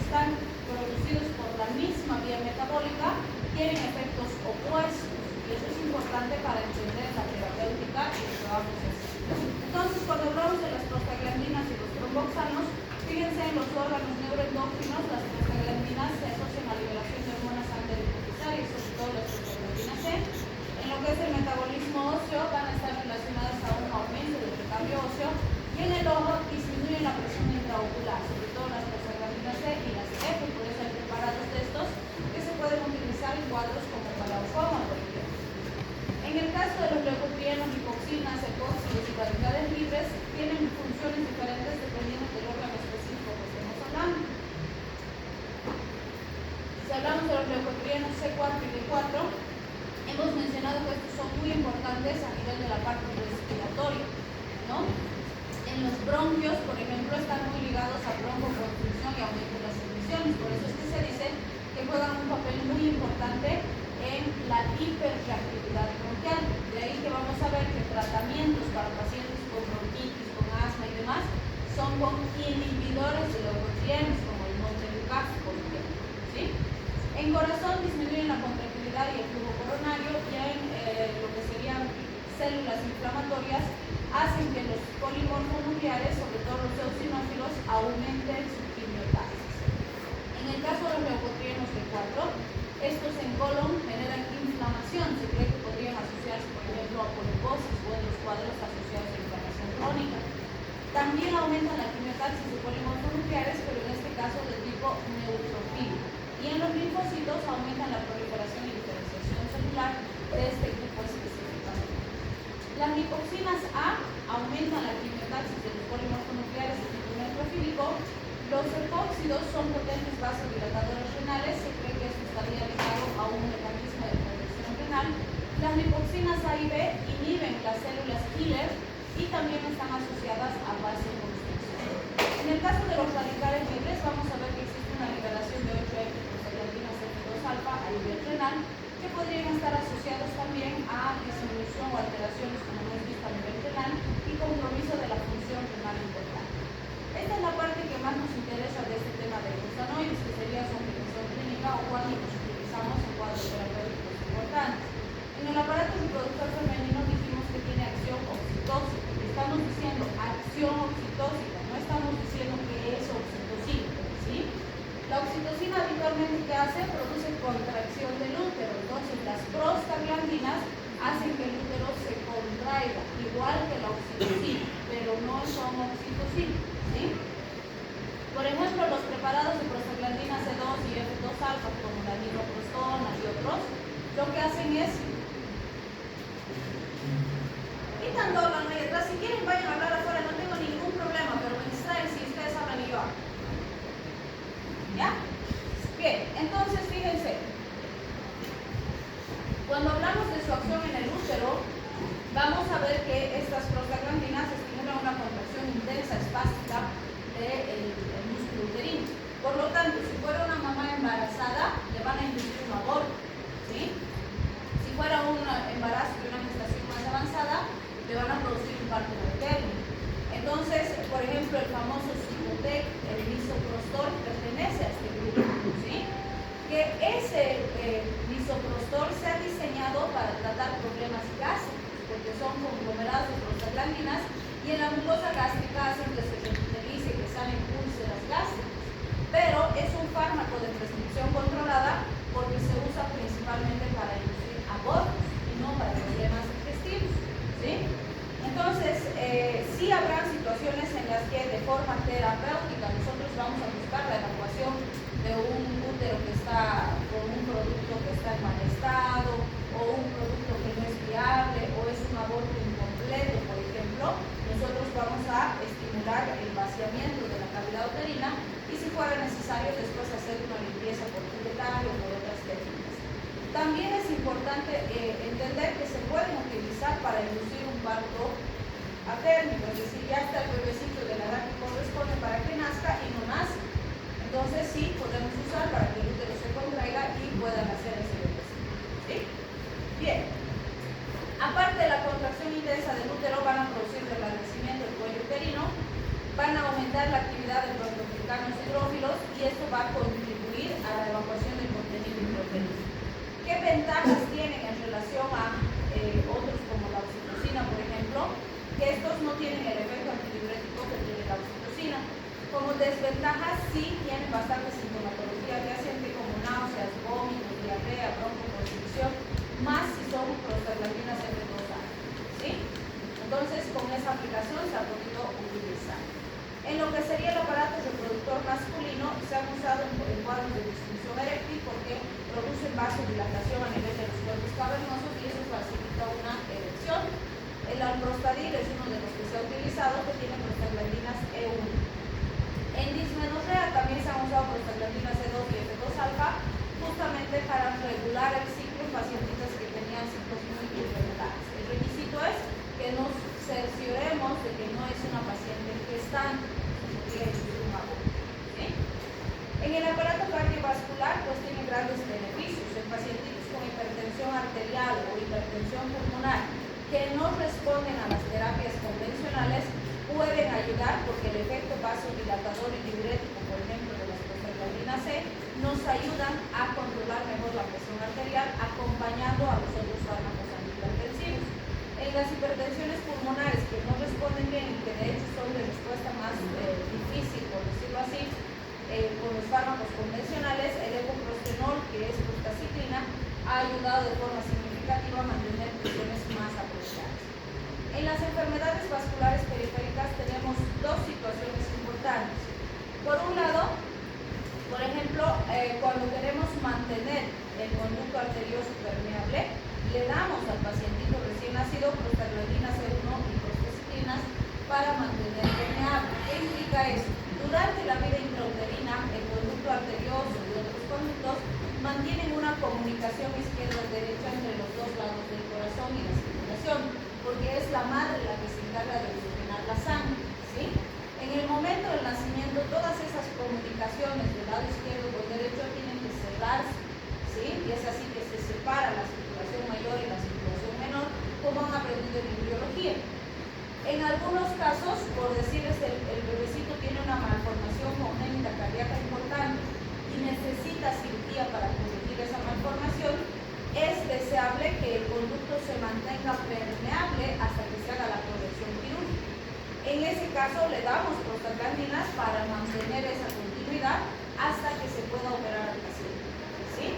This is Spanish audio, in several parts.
están producidos por la misma vía metabólica, tienen efectos opuestos. Y eso es importante para entender la terapéutica y lo que vamos a hacer. Entonces, cuando hablamos de las prostaglandinas y los tromboxanos, fíjense en los órganos neuroendócrinos, las prostaglandinas se asocian a la liberación de hormonas antideficitarias, sobre todo la prostaglandina C. En lo que es el metabolismo óseo, van a estar relacionadas a un aumento del recambio óseo, y en el ojo disminuyen la presión intraocular, sobre todo las prostaglandinas C y las F, por eso hay preparados de estos que se pueden utilizar en cuadros como glaucoma, por ejemplo. En el caso de los leucotrienos, lipoxinas, epóxidos y radicales libres, tienen funciones diferentes dependiendo del órgano específico que estemos hablando. Si hablamos de los leucotrienos C4 y D4, hemos mencionado que estos son muy importantes a nivel de la parte respiratoria, ¿no? En los bronquios, por ejemplo, están muy ligados a broncoconstricción y aumento de las emisiones. Por eso es que se dice que juegan un papel muy importante en la hiperreactividad bronquial. De ahí que vamos a ver que tratamientos para pacientes con bronquitis, con asma y demás son con inhibidores de leucotrienos, como el montelukast, por ejemplo, ¿sí? En corazón disminuyen la contractilidad y el flujo coronario, y en lo que serían células inflamatorias hacen que los polimorfonucleares, sobre todo los eosinófilos, aumenten su quimiotaxis. En el caso de los leucotrienos D4, estos en colon generan inflamación. Se cree que podrían asociarse, por ejemplo, a poliposis o en los cuadros asociados a inflamación crónica. También aumentan la quimiotaxis de polimorfonucleares, pero en este caso de tipo neutrofílico. Y en los linfocitos aumentan la proliferación y diferenciación celular de este grupo específicamente. Las lipoxinas A aumentan la quimiotaxis de los polimorfonucleares de tipo neutrofílico. Los epóxidos son potentes vasodilatadores renales. Se cree que esto estaría ligado a un mecanismo de protección renal. Las lipoxinas A y B inhiben las células killer y también están asociadas a vasoconstricción. En el caso de los radicales libres, vamos a ver que existe una liberación de 8F prostaglandinas F2-alfa a nivel renal, que podrían estar asociados también a disminución o alteraciones, como hemos visto, a nivel renal y compromiso de la función renal importante. Esta es la parte que más nos interesa de este tema de glucanoides, que sería su aplicación clínica o cuando los utilizamos en cuadros terapéuticos importantes. En el aparato reproductor femenino dijimos que tiene acción oxitóxica. Estamos diciendo acción oxitóxica, no estamos diciendo que es oxitocina, ¿sí? La oxitocina habitualmente, ¿qué hace? Produce contracción del útero. Entonces las prostaglandinas hacen que el útero se contraiga, igual que la oxitocina, pero no son oxitocina, ¿sí? Por ejemplo, los preparados de prostaglandina C2 y F2-alfa, como la niroprostona y otros, lo que hacen es... ¿Qué tanto hablan ahí atrás? Si quieren, vayan a hablar afuera, no tengo ningún problema, pero me distraen si ustedes hablan y yo hablo. ¿Ya? Bien, entonces fíjense. Cuando hablamos de su acción en el útero, vamos a ver que estas prostaglandinas estimulan una contracción intensa, espástica del músculo uterino. Por lo tanto, si fuera una mamá embarazada, le van a inducir un aborto, ¿sí? Si fuera un embarazo de una gestación más avanzada, le van a producir un parto materno. Entonces, por ejemplo, el famoso Cipotec, el misoprostol, pertenece a este grupo, ¿sí? Que ese misoprostol se ha diseñado para tratar problemas gástricos, porque son conglomerados de prostaglandinas y en la mucosa gástrica hacen que se revitalice, que salen úlceras gástricas. Pero es un fármaco de prescripción controlada porque se usa principalmente para inducir abortos y no para problemas digestivos, ¿sí? Entonces, sí habrá situaciones en las que de forma terapéutica nosotros vamos a buscar la evacuación de un útero que está con un producto que está en mal estado, o un producto que no es viable, o es un aborto incompleto, por ejemplo. Nosotros vamos a estimular el vaciamiento de la cavidad uterina y, si fuera necesario, después hacer una limpieza por tuberculio o por otras técnicas. También es importante entender que se pueden utilizar para inducir un parto atérmico, es decir, ya está el bebecito de la edad que corresponde para que nazca y no nace. Entonces sí, podemos usar para que el útero se contraiga y pueda nacer ese bebecito, ¿sí? Bien. Aparte de la contracción intensa del útero, van a producir reblandecimiento del cuello uterino, van a aumentar la actividad de los hidrófilos y esto va a tienen el efecto antidiurético que tiene la oxitocina. Como desventajas sí tienen bastante sintomatología adyacente como náuseas, vómitos, diarrea, broncoconstricción, más si son prostaglandinas F2A, ¿sí? Entonces con esa aplicación se ha podido utilizar. En lo que sería el aparato reproductor masculino se han usado en cuadros de disfunción eréctil porque producen vasodilatación a nivel de los cuerpos cavernosos y eso facilita una erección. El alprostadil es uno de los que se ha utilizado que tiene prostaglandinas E1. En dismenorrea también se han usado prostaglandinas E2 y F2 alfa justamente para regular el ciclo en pacientitas que tenían ciclos muy irregulares. El requisito es que nos cercioremos de que no es una paciente gestante, ¿sí? En el aparato cardiovascular pues tiene grandes beneficios. En pacientes con hipertensión arterial o hipertensión pulmonar que no responden a las terapias convencionales pueden ayudar porque el efecto vasodilatador y diurético, por ejemplo, de las prostaglandinas C, nos ayudan a controlar mejor la presión arterial acompañando a los otros fármacos antihipertensivos. En las hipertensiones pulmonares que no responden bien y que de hecho son de respuesta más difícil, por decirlo así, con los fármacos convencionales, el epoprostenol, que es prostaciclina, ha ayudado de forma significativa a mantener presiones más apropiadas. En las enfermedades vasculares periféricas tenemos dos situaciones importantes. Por un lado, por ejemplo, cuando queremos mantener el conducto arterioso permeable, le damos al pacientito recién nacido prostaglandinas E1 y prostaciclinas para mantener permeable. ¿Qué implica eso? Durante la vida intrauterina, el conducto arterioso y otros conductos mantienen una comunicación izquierda-derecha entre los dos lados del corazón y la circulación, porque es la madre la que se encarga de oxigenar la sangre, ¿sí? En el momento del nacimiento, todas esas comunicaciones del lado izquierdo con derecho tienen que cerrarse, ¿sí? Y es así que se separa la circulación mayor y la circulación menor, como han aprendido en biología. En algunos casos, por decirles, el bebecito tiene una malformación congénita cardíaca importante y necesita cirugía para corregir esa malformación, es deseable que el conducto se mantenga permeable hasta que se haga la corrección quirúrgica. En ese caso, le damos prostaglandinas para mantener esa continuidad hasta que se pueda operar al paciente, ¿sí?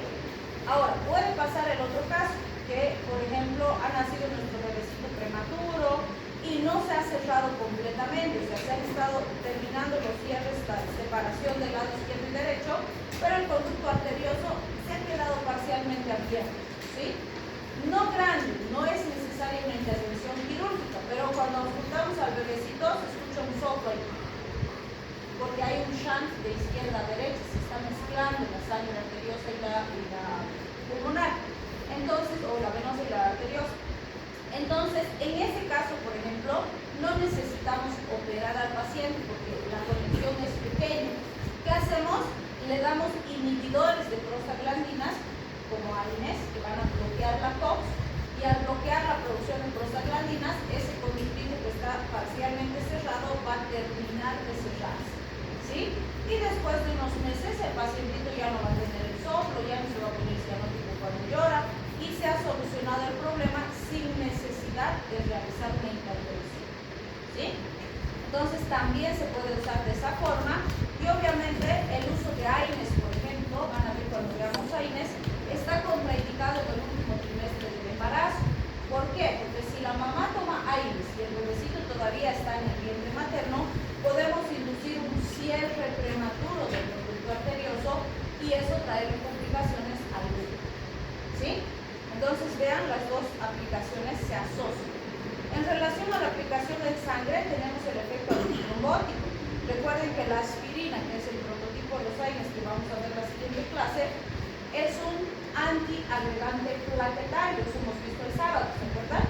Ahora, puede pasar el otro caso, que por ejemplo ha nacido nuestro bebecito prematuro y no se ha cerrado completamente, o sea, se han estado terminando los cierres, la separación del lado izquierdo y derecho, pero el conducto arterioso se ha quedado parcialmente abierto, ¿sí? No grande, no es necesaria una intervención quirúrgica, pero cuando juntamos al bebecito se escucha un soplo ahí, porque hay un shunt de izquierda a derecha, se está mezclando la sangre arteriosa y la pulmonar, entonces, o la venosa y la arteriosa. Entonces, en ese caso, por ejemplo, no necesitamos operar al paciente porque la conexión es pequeña. ¿Qué hacemos? Le damos inhibidores de prostaglandinas, como AINES, que van a bloquear la COX, y al bloquear la producción de prostaglandinas, ese conductivo que está parcialmente cerrado va a terminar de cerrarse, ¿sí? Y después de unos meses, el pacientito ya no va a tener el soplo, ya no se va a poner cianótico cuando llora, y se ha solucionado el problema sin necesidad de realizar una intervención, ¿sí? Entonces también se puede usar de esa forma y obviamente el uso de AINES, por ejemplo, van a ver cuando veamos AINES, está contraindicado en el último trimestre del embarazo. ¿Por qué? Porque si la mamá toma AINES y el bebecito todavía está en el vientre materno, podemos inducir un cierre prematuro del conducto arterioso y eso trae complicaciones al bebé, ¿sí? Entonces vean, las dos aplicaciones se asocian. En relación a la aplicación en sangre tenemos el efecto antitrombótico. Recuerden que la aspirina, que es el prototipo de los AINES que vamos a ver en la siguiente clase, es un antiagregante plaquetario, eso hemos visto el sábado, ¿se acuerdan?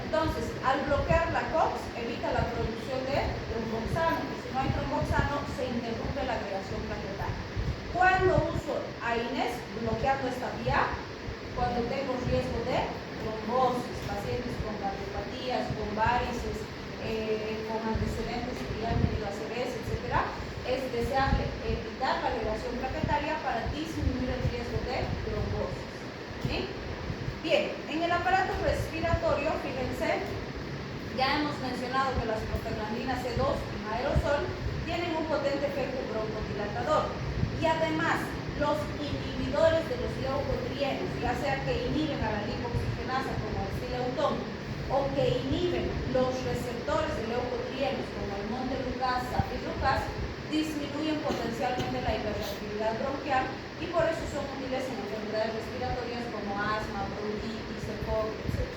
Entonces, al bloquear la COX, evita la producción de tromboxano, que si no hay tromboxano, se interrumpe la agregación plaquetaria. Cuando uso AINES, bloqueando esta vía, cuando tengo riesgo de trombosis, pacientes con cardiopatías, con varices, con antecedentes que ya han tenido ACVs, etc., es deseable evitar la agregación plaquetaria para disminuir el riesgo de trombosis, ¿sí? Bien, en el aparato respiratorio, fíjense, ya Ya hemos mencionado que las prostaglandinas C2 en aerosol tienen un potente efecto broncodilatador y además los inhibidores de los leucotrienos, ya sea que inhiben a la lipoxigenasa como el sileutón o que inhiben los receptores de leucotrienos como el montelukast, zafirlukast, disminuyen potencialmente la hiperreactividad bronquial y por eso son útiles en enfermedades respiratorias como asma, bronquitis, EPOC, etc.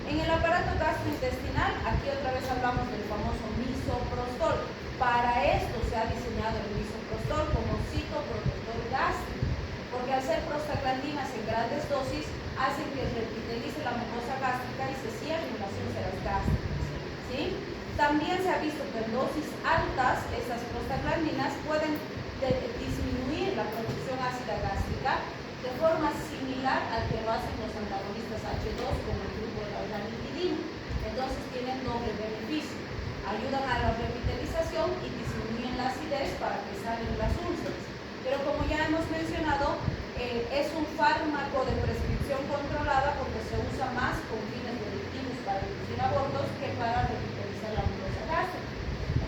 En el aparato gastrointestinal, aquí otra vez hablamos del famoso misoprostol. Para esto se ha diseñado el misoprostol como citoprotector gástrico, porque al ser prostaglandinas en grandes dosis hacen que revitalice la mucosa gástrica y se cierren las úlceras gástricas, ¿sí? También se ha visto que en dosis altas estas prostaglandinas pueden disminuir la producción ácida gástrica de forma similar al que lo hacen los antagonistas H2 como el grupo de la ranitidina. Entonces tienen doble beneficio. Ayudan a la revitalización y disminuyen la acidez para que salgan las úlceras. Pero como ya hemos mencionado, es un fármaco de prescripción controlada porque se usa más con fines delictivos para reducir abortos que para revitalizar la mucosa gástrica.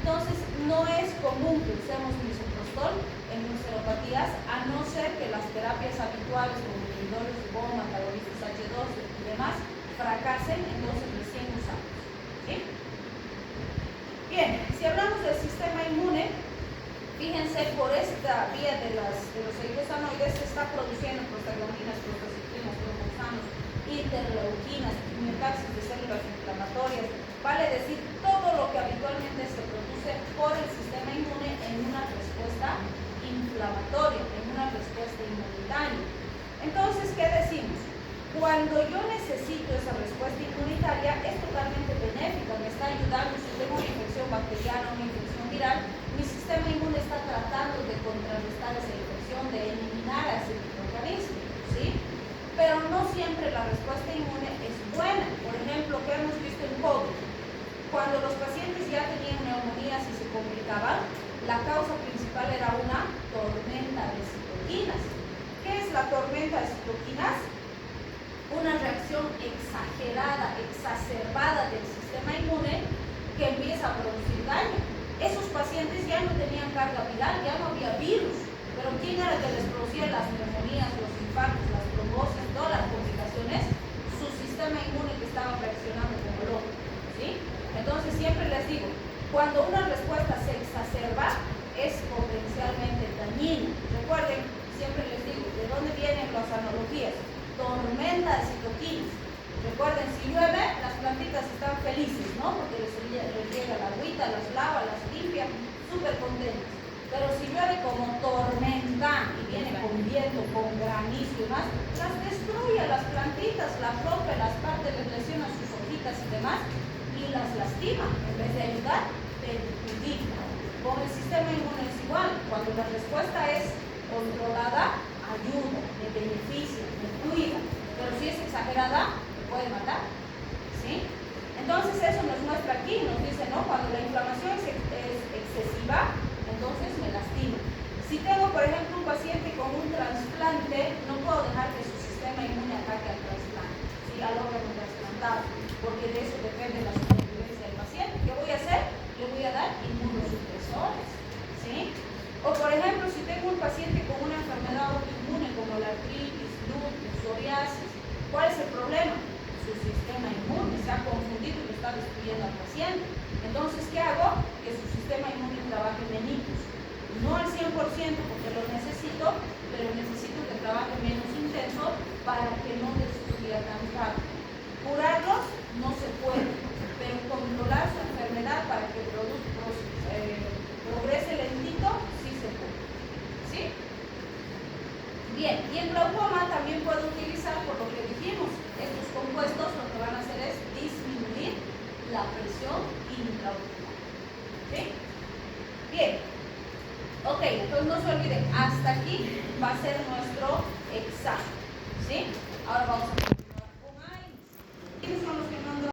Entonces no es común que usemos misoprostol en ulceropatías, a no ser que las terapias habituales como inhibidores de bomba, antagonistas H2 y demás fracasen, entonces recién usamos, ¿sí? Bien, si hablamos del sistema inmune, fíjense, por esta vía de los eicosanoides se está produciendo prostaglandinas, prostaciclinas, tromboxanos, interleuquinas, quimiotaxis de células inflamatorias, vale decir, todo lo que habitualmente se produce por el sistema inmune en una respuesta inflamatoria, en una respuesta inmunitaria. Entonces, ¿qué decimos? Cuando yo necesito esa respuesta inmunitaria, es totalmente benéfica, me está ayudando. Si tengo una infección bacteriana, una infección viral, mi sistema inmune está tratando de contrarrestar esa infección, de eliminar a ese microorganismo, ¿sí? Pero no siempre la respuesta inmune es buena. Por ejemplo, ¿qué hemos visto en COVID? Cuando los pacientes ya tenían neumonías y se complicaban, la causa principal era una tormenta de citoquinas. ¿Qué es la tormenta de citoquinas? Una reacción exagerada, exacerbada del sistema inmune que empieza a producir daño. Esos pacientes ya no tenían carga viral, ya no había virus, pero ¿quién era el que les producía las neumonías, los infartos, las trombosis, todas las complicaciones? Su sistema inmune que estaba reaccionando como loco, ¿sí? Entonces siempre les digo, cuando una respuesta se exacerba, es potencialmente dañina. Recuerden, siempre les digo, ¿de dónde vienen las analogías? Tormenta de citoquinas. Recuerden, si llueve, las plantitas están felices, ¿no? Porque les llega la agüita, las lava, las limpia, súper contentas. Pero si llueve como tormenta y viene con viento, con granizo y más, las destruye a las plantitas, las rompe, las parte, les lesiona sus hojitas y demás, y las lastima. En vez de ayudar, perjudica. Con el sistema inmune es igual. Cuando la respuesta es controlada, ayuda, me beneficia, me cuida, pero si es exagerada, me puede matar, ¿sí? Entonces eso nos muestra aquí, nos dice, ¿no? Cuando la inflamación es excesiva, entonces me lastima. Si tengo, por ejemplo, un paciente con un trasplante, no puedo dejar que su sistema inmune ataque al trasplante, ¿sí? Al órgano trasplantado, porque de eso depende la supervivencia del paciente. ¿Qué voy a hacer? Le voy a dar inmunosupresores, ¿sí? O por ejemplo, si tengo un paciente con una enfermedad autoinmune como la artritis, lupus, psoriasis, ¿cuál es el problema? Su sistema inmune se ha confundido y lo está destruyendo al paciente. Entonces, ¿qué hago? Que su sistema inmune trabaje menos. No al 100% porque lo necesito, pero necesito que trabaje menos intenso para que no destruya tan rápido. Curarlos no se puede, pero controlar su enfermedad para que progrese lentito, sí se puede. ¿Sí? Bien, y el glaucoma también puede utilizar, por lo que dijimos, estos compuestos lo que van a hacer es disminuir la presión intraocular. ¿Sí? Bien. Ok, entonces no se olviden, hasta aquí va a ser nuestro examen. ¿Sí? Ahora vamos a